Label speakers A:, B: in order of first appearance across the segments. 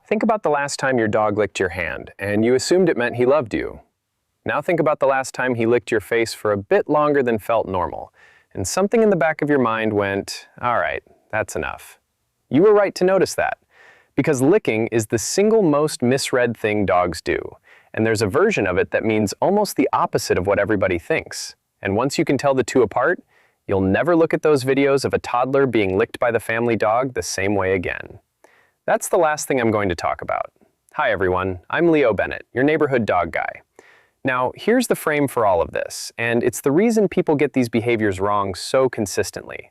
A: Think about the last time your dog licked your hand, and you assumed it meant he loved you. Now think about the last time he licked your face for a bit longer than felt normal, and something in the back of your mind went, all right, that's enough. You were right to notice that, because licking is the single most misread thing dogs do, and there's a version of it that means almost the opposite of what everybody thinks. And once you can tell the two apart, you'll never look at those videos of a toddler being licked by the family dog the same way again. That's the last thing I'm going to talk about. Hi everyone, I'm Leo Bennett, your neighborhood dog guy. Now, here's the frame for all of this, and it's the reason people get these behaviors wrong so consistently.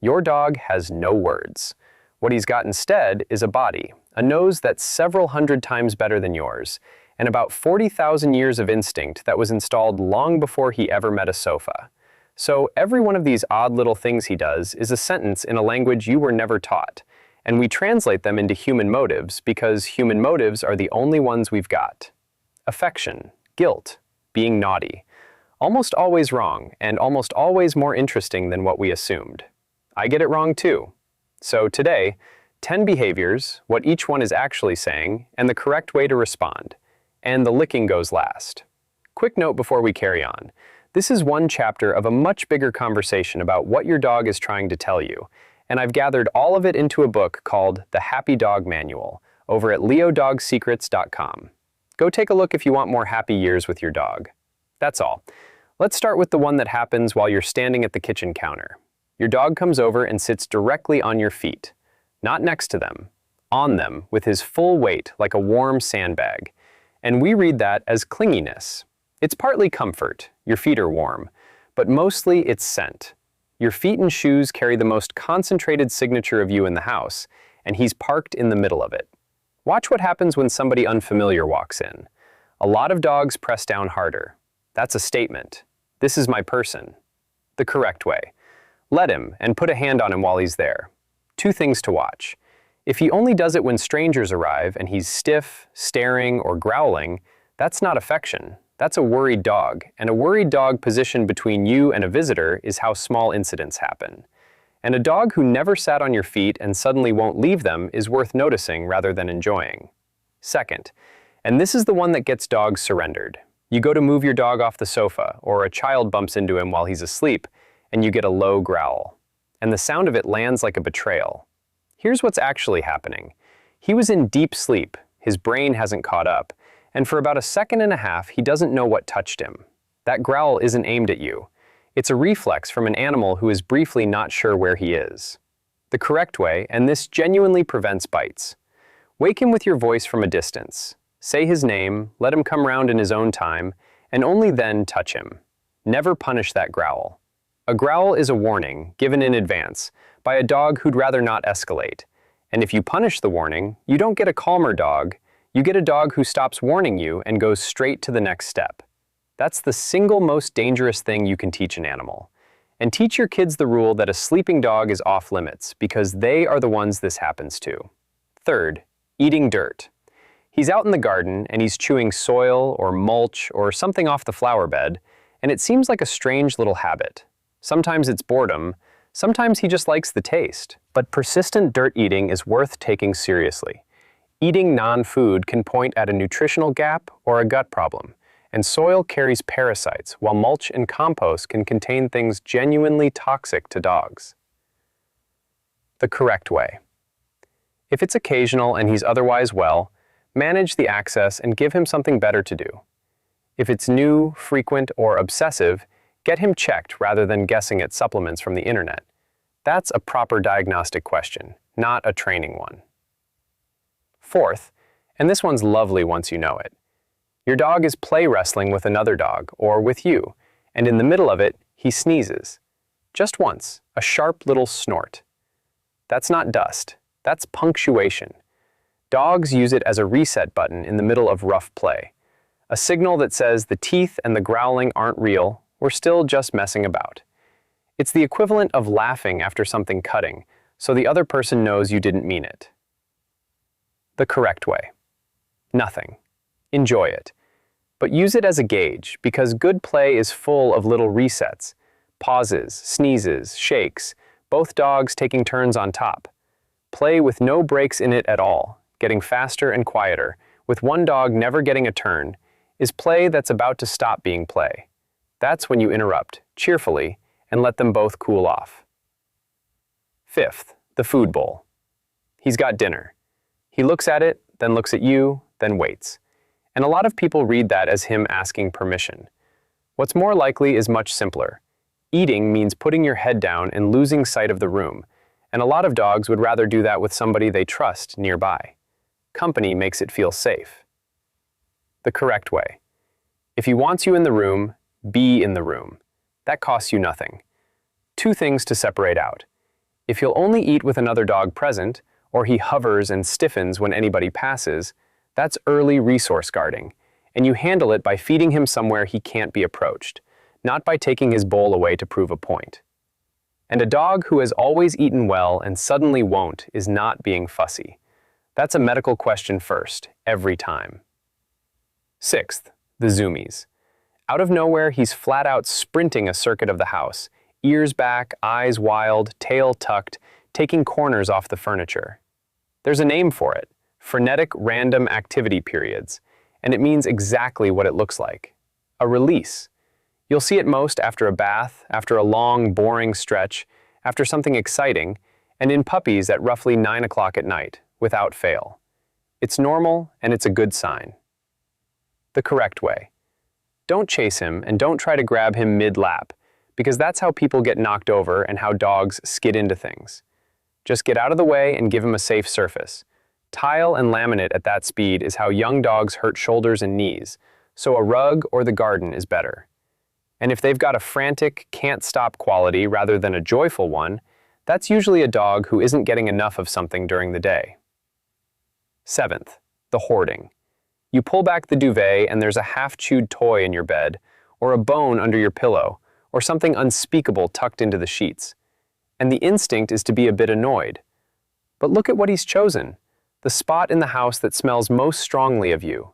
A: Your dog has no words. What he's got instead is a body, a nose that's several hundred times better than yours, and about 40,000 years of instinct that was installed long before he ever met a sofa. So every one of these odd little things he does is a sentence in a language you were never taught, and we translate them into human motives because human motives are the only ones we've got. Affection, guilt, being naughty. Almost always wrong, and almost always more interesting than what we assumed. I get it wrong too. So today, 10 behaviors, what each one is actually saying, and the correct way to respond. And the licking goes last. Quick note before we carry on. This is one chapter of a much bigger conversation about what your dog is trying to tell you, and I've gathered all of it into a book called The Happy Dog Manual over at leodogsecrets.com. Go take a look if you want more happy years with your dog. That's all. Let's start with the one that happens while you're standing at the kitchen counter. Your dog comes over and sits directly on your feet, not next to them, on them with his full weight like a warm sandbag. And we read that as clinginess. It's partly comfort, your feet are warm, but mostly it's scent. Your feet and shoes carry the most concentrated signature of you in the house, and he's parked in the middle of it. Watch what happens when somebody unfamiliar walks in. A lot of dogs press down harder. That's a statement. This is my person. The correct way. Let him, and put a hand on him while he's there. Two things to watch. If he only does it when strangers arrive and he's stiff, staring, or growling, that's not affection. That's a worried dog, and a worried dog positioned between you and a visitor is how small incidents happen. And a dog who never sat on your feet and suddenly won't leave them is worth noticing rather than enjoying. Second, and this is the one that gets dogs surrendered. You go to move your dog off the sofa, or a child bumps into him while he's asleep, and you get a low growl. And the sound of it lands like a betrayal. Here's what's actually happening. He was in deep sleep, his brain hasn't caught up, and for about a second and a half, he doesn't know what touched him. That growl isn't aimed at you. It's a reflex from an animal who is briefly not sure where he is. The correct way, and this genuinely prevents bites. Wake him with your voice from a distance. Say his name, let him come round in his own time, and only then touch him. Never punish that growl. A growl is a warning, given in advance, by a dog who'd rather not escalate. And if you punish the warning, you don't get a calmer dog, you get a dog who stops warning you and goes straight to the next step. That's the single most dangerous thing you can teach an animal. And teach your kids the rule that a sleeping dog is off limits because they are the ones this happens to. Third, eating dirt. He's out in the garden and he's chewing soil or mulch or something off the flower bed, and it seems like a strange little habit. Sometimes it's boredom, sometimes he just likes the taste. But persistent dirt eating is worth taking seriously. Eating non-food can point at a nutritional gap or a gut problem, and soil carries parasites, while mulch and compost can contain things genuinely toxic to dogs. The correct way. If it's occasional and he's otherwise well, manage the access and give him something better to do. If it's new, frequent, or obsessive, get him checked rather than guessing at supplements from the internet. That's a proper diagnostic question, not a training one. Fourth, and this one's lovely once you know it. Your dog is play wrestling with another dog, or with you, and in the middle of it, he sneezes. Just once, a sharp little snort. That's not dust, that's punctuation. Dogs use it as a reset button in the middle of rough play. A signal that says the teeth and the growling aren't real, we're still just messing about. It's the equivalent of laughing after something cutting, so the other person knows you didn't mean it. The correct way. Nothing. Enjoy it. But use it as a gauge, because good play is full of little resets. Pauses, sneezes, shakes, both dogs taking turns on top. Play with no breaks in it at all. getting faster and quieter, with one dog never getting a turn, is play that's about to stop being play. That's when you interrupt, cheerfully, and let them both cool off. Fifth, the food bowl. He's got dinner. He looks at it, then looks at you, then waits. And a lot of people read that as him asking permission. What's more likely is much simpler. Eating means putting your head down and losing sight of the room, and a lot of dogs would rather do that with somebody they trust nearby. Company makes it feel safe. The correct way. If he wants you in the room, be in the room. That costs you nothing. Two things to separate out. If he'll only eat with another dog present, or he hovers and stiffens when anybody passes, that's early resource guarding, and you handle it by feeding him somewhere he can't be approached, not by taking his bowl away to prove a point. And a dog who has always eaten well and suddenly won't is not being fussy. That's a medical question first, every time. Sixth, the zoomies. Out of nowhere, he's flat out sprinting a circuit of the house, ears back, eyes wild, tail tucked, taking corners off the furniture. There's a name for it, frenetic random activity periods, and it means exactly what it looks like. A release. You'll see it most after a bath, after a long, boring stretch, after something exciting, and in puppies at roughly 9 o'clock at night, without fail. It's normal, and it's a good sign. The correct way. Don't chase him, and don't try to grab him mid-lap, because that's how people get knocked over and how dogs skid into things. Just get out of the way and give him a safe surface. Tile and laminate at that speed is how young dogs hurt shoulders and knees, so a rug or the garden is better. And if they've got a frantic, can't-stop quality rather than a joyful one, that's usually a dog who isn't getting enough of something during the day. Seventh, the hoarding. You pull back the duvet and there's a half-chewed toy in your bed, or a bone under your pillow, or something unspeakable tucked into the sheets. And the instinct is to be a bit annoyed. But look at what he's chosen, the spot in the house that smells most strongly of you.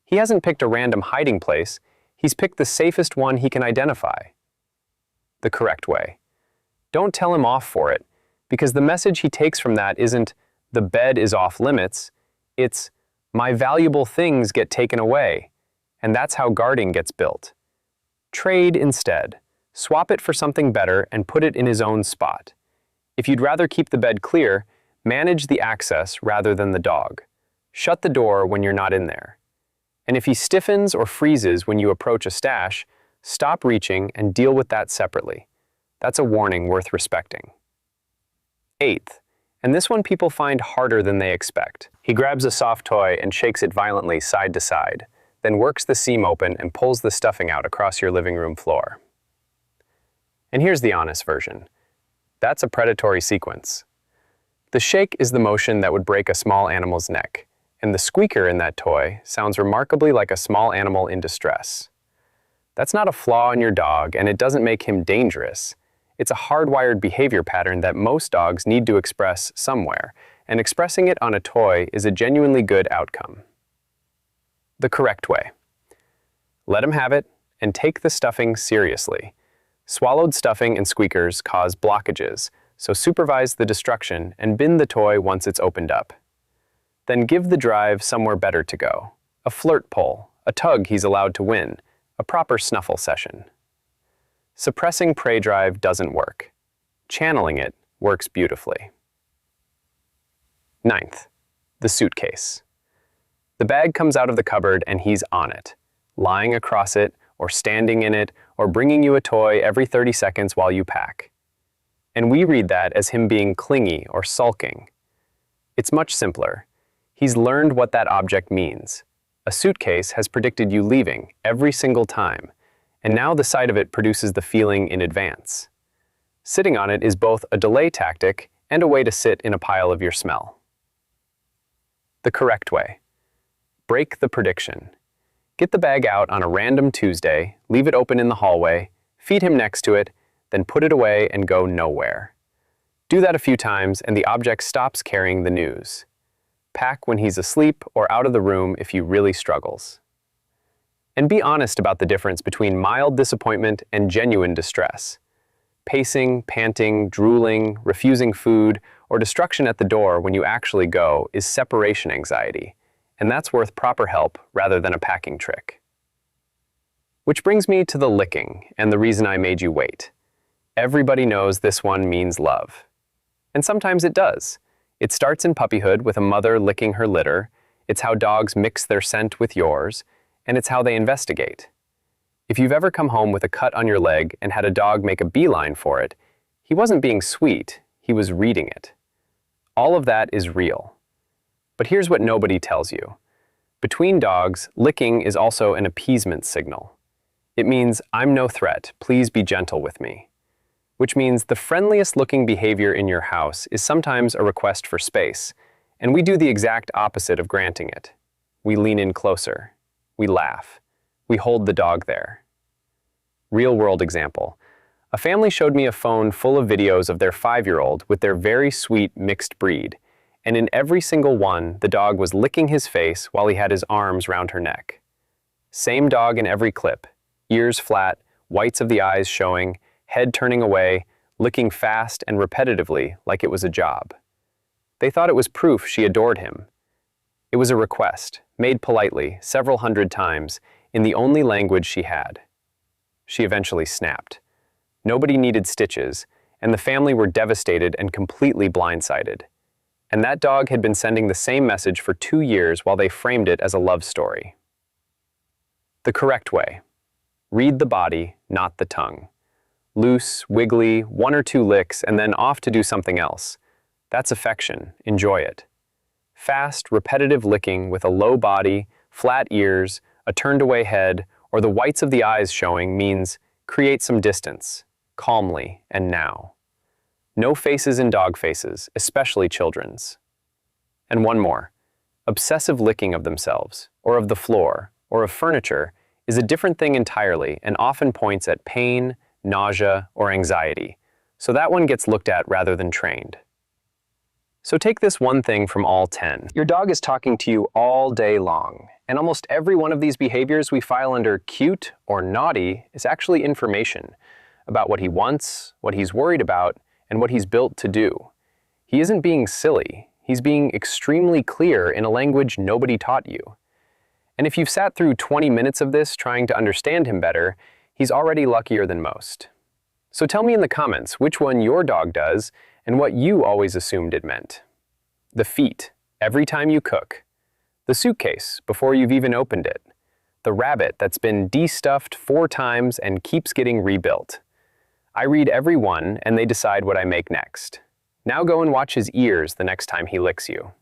A: He hasn't picked a random hiding place, he's picked the safest one he can identify. The correct way. Don't tell him off for it, because the message he takes from that isn't, the bed is off limits, it's, my valuable things get taken away, and that's how guarding gets built. Trade instead. Swap it for something better and put it in his own spot. If you'd rather keep the bed clear, manage the access rather than the dog. Shut the door when you're not in there. And if he stiffens or freezes when you approach a stash, stop reaching and deal with that separately. That's a warning worth respecting. Eighth, and this one people find harder than they expect. He grabs a soft toy and shakes it violently side to side, then works the seam open and pulls the stuffing out across your living room floor. And here's the honest version. That's a predatory sequence. The shake is the motion that would break a small animal's neck, and the squeaker in that toy sounds remarkably like a small animal in distress. That's not a flaw in your dog, and it doesn't make him dangerous. It's a hardwired behavior pattern that most dogs need to express somewhere, and expressing it on a toy is a genuinely good outcome. The correct way. Let him have it, and take the stuffing seriously. Swallowed stuffing and squeakers cause blockages, so supervise the destruction and bin the toy once it's opened up. Then give the drive somewhere better to go. A flirt pull, a tug he's allowed to win, a proper snuffle session. Suppressing prey drive doesn't work. Channeling it works beautifully. Ninth, the suitcase. The bag comes out of the cupboard and he's on it, lying across it, or standing in it, or bringing you a toy every 30 seconds while you pack. And we read that as him being clingy or sulking. It's much simpler. He's learned what that object means. A suitcase has predicted you leaving every single time, and now the sight of it produces the feeling in advance. Sitting on it is both a delay tactic and a way to sit in a pile of your smell. The correct way. Break the prediction. Get the bag out on a random Tuesday, leave it open in the hallway, feed him next to it, then put it away and go nowhere. Do that a few times and the object stops carrying the news. Pack when he's asleep or out of the room if he really struggles. And be honest about the difference between mild disappointment and genuine distress. Pacing, panting, drooling, refusing food, or destruction at the door when you actually go is separation anxiety, and that's worth proper help rather than a packing trick. Which brings me to the licking and the reason I made you wait. Everybody knows this one means love. And sometimes it does. It starts in puppyhood with a mother licking her litter, it's how dogs mix their scent with yours, and it's how they investigate. If you've ever come home with a cut on your leg and had a dog make a beeline for it, he wasn't being sweet, he was reading it. All of that is real. But here's what nobody tells you. Between dogs, licking is also an appeasement signal. It means, I'm no threat, please be gentle with me. Which means the friendliest-looking behavior in your house is sometimes a request for space, and we do the exact opposite of granting it. We lean in closer. We laugh. We hold the dog there. Real-world example. A family showed me a phone full of videos of their 5-year-old with their very sweet mixed breed, and in every single one, the dog was licking his face while he had his arms round her neck. Same dog in every clip, ears flat, whites of the eyes showing, head turning away, licking fast and repetitively like it was a job. They thought it was proof she adored him. It was a request, made politely, several hundred times, in the only language she had. She eventually snapped. Nobody needed stitches, and the family were devastated and completely blindsided. And that dog had been sending the same message for 2 years while they framed it as a love story. The correct way. Read the body, not the tongue. Loose, wiggly, 1 or 2 licks, and then off to do something else. That's affection. Enjoy it. Fast, repetitive licking with a low body, flat ears, a turned-away head, or the whites of the eyes showing means create some distance, calmly, and now. No faces in dog faces, especially children's. And one more. Obsessive licking of themselves, or of the floor, or of furniture, is a different thing entirely and often points at pain, nausea, or anxiety, so that one gets looked at rather than trained. So take this one thing from all 10. Your dog is talking to you all day long, and almost every one of these behaviors we file under cute or naughty is actually information about what he wants, what he's worried about, and what he's built to do. He isn't being silly, he's being extremely clear in a language nobody taught you. And if you've sat through 20 minutes of this trying to understand him better, he's already luckier than most. So tell me in the comments which one your dog does and what you always assumed it meant. The feet, every time you cook. The suitcase, before you've even opened it. The rabbit that's been de-stuffed 4 times and keeps getting rebuilt. I read every one and they decide what I make next. Now go and watch his ears the next time he licks you.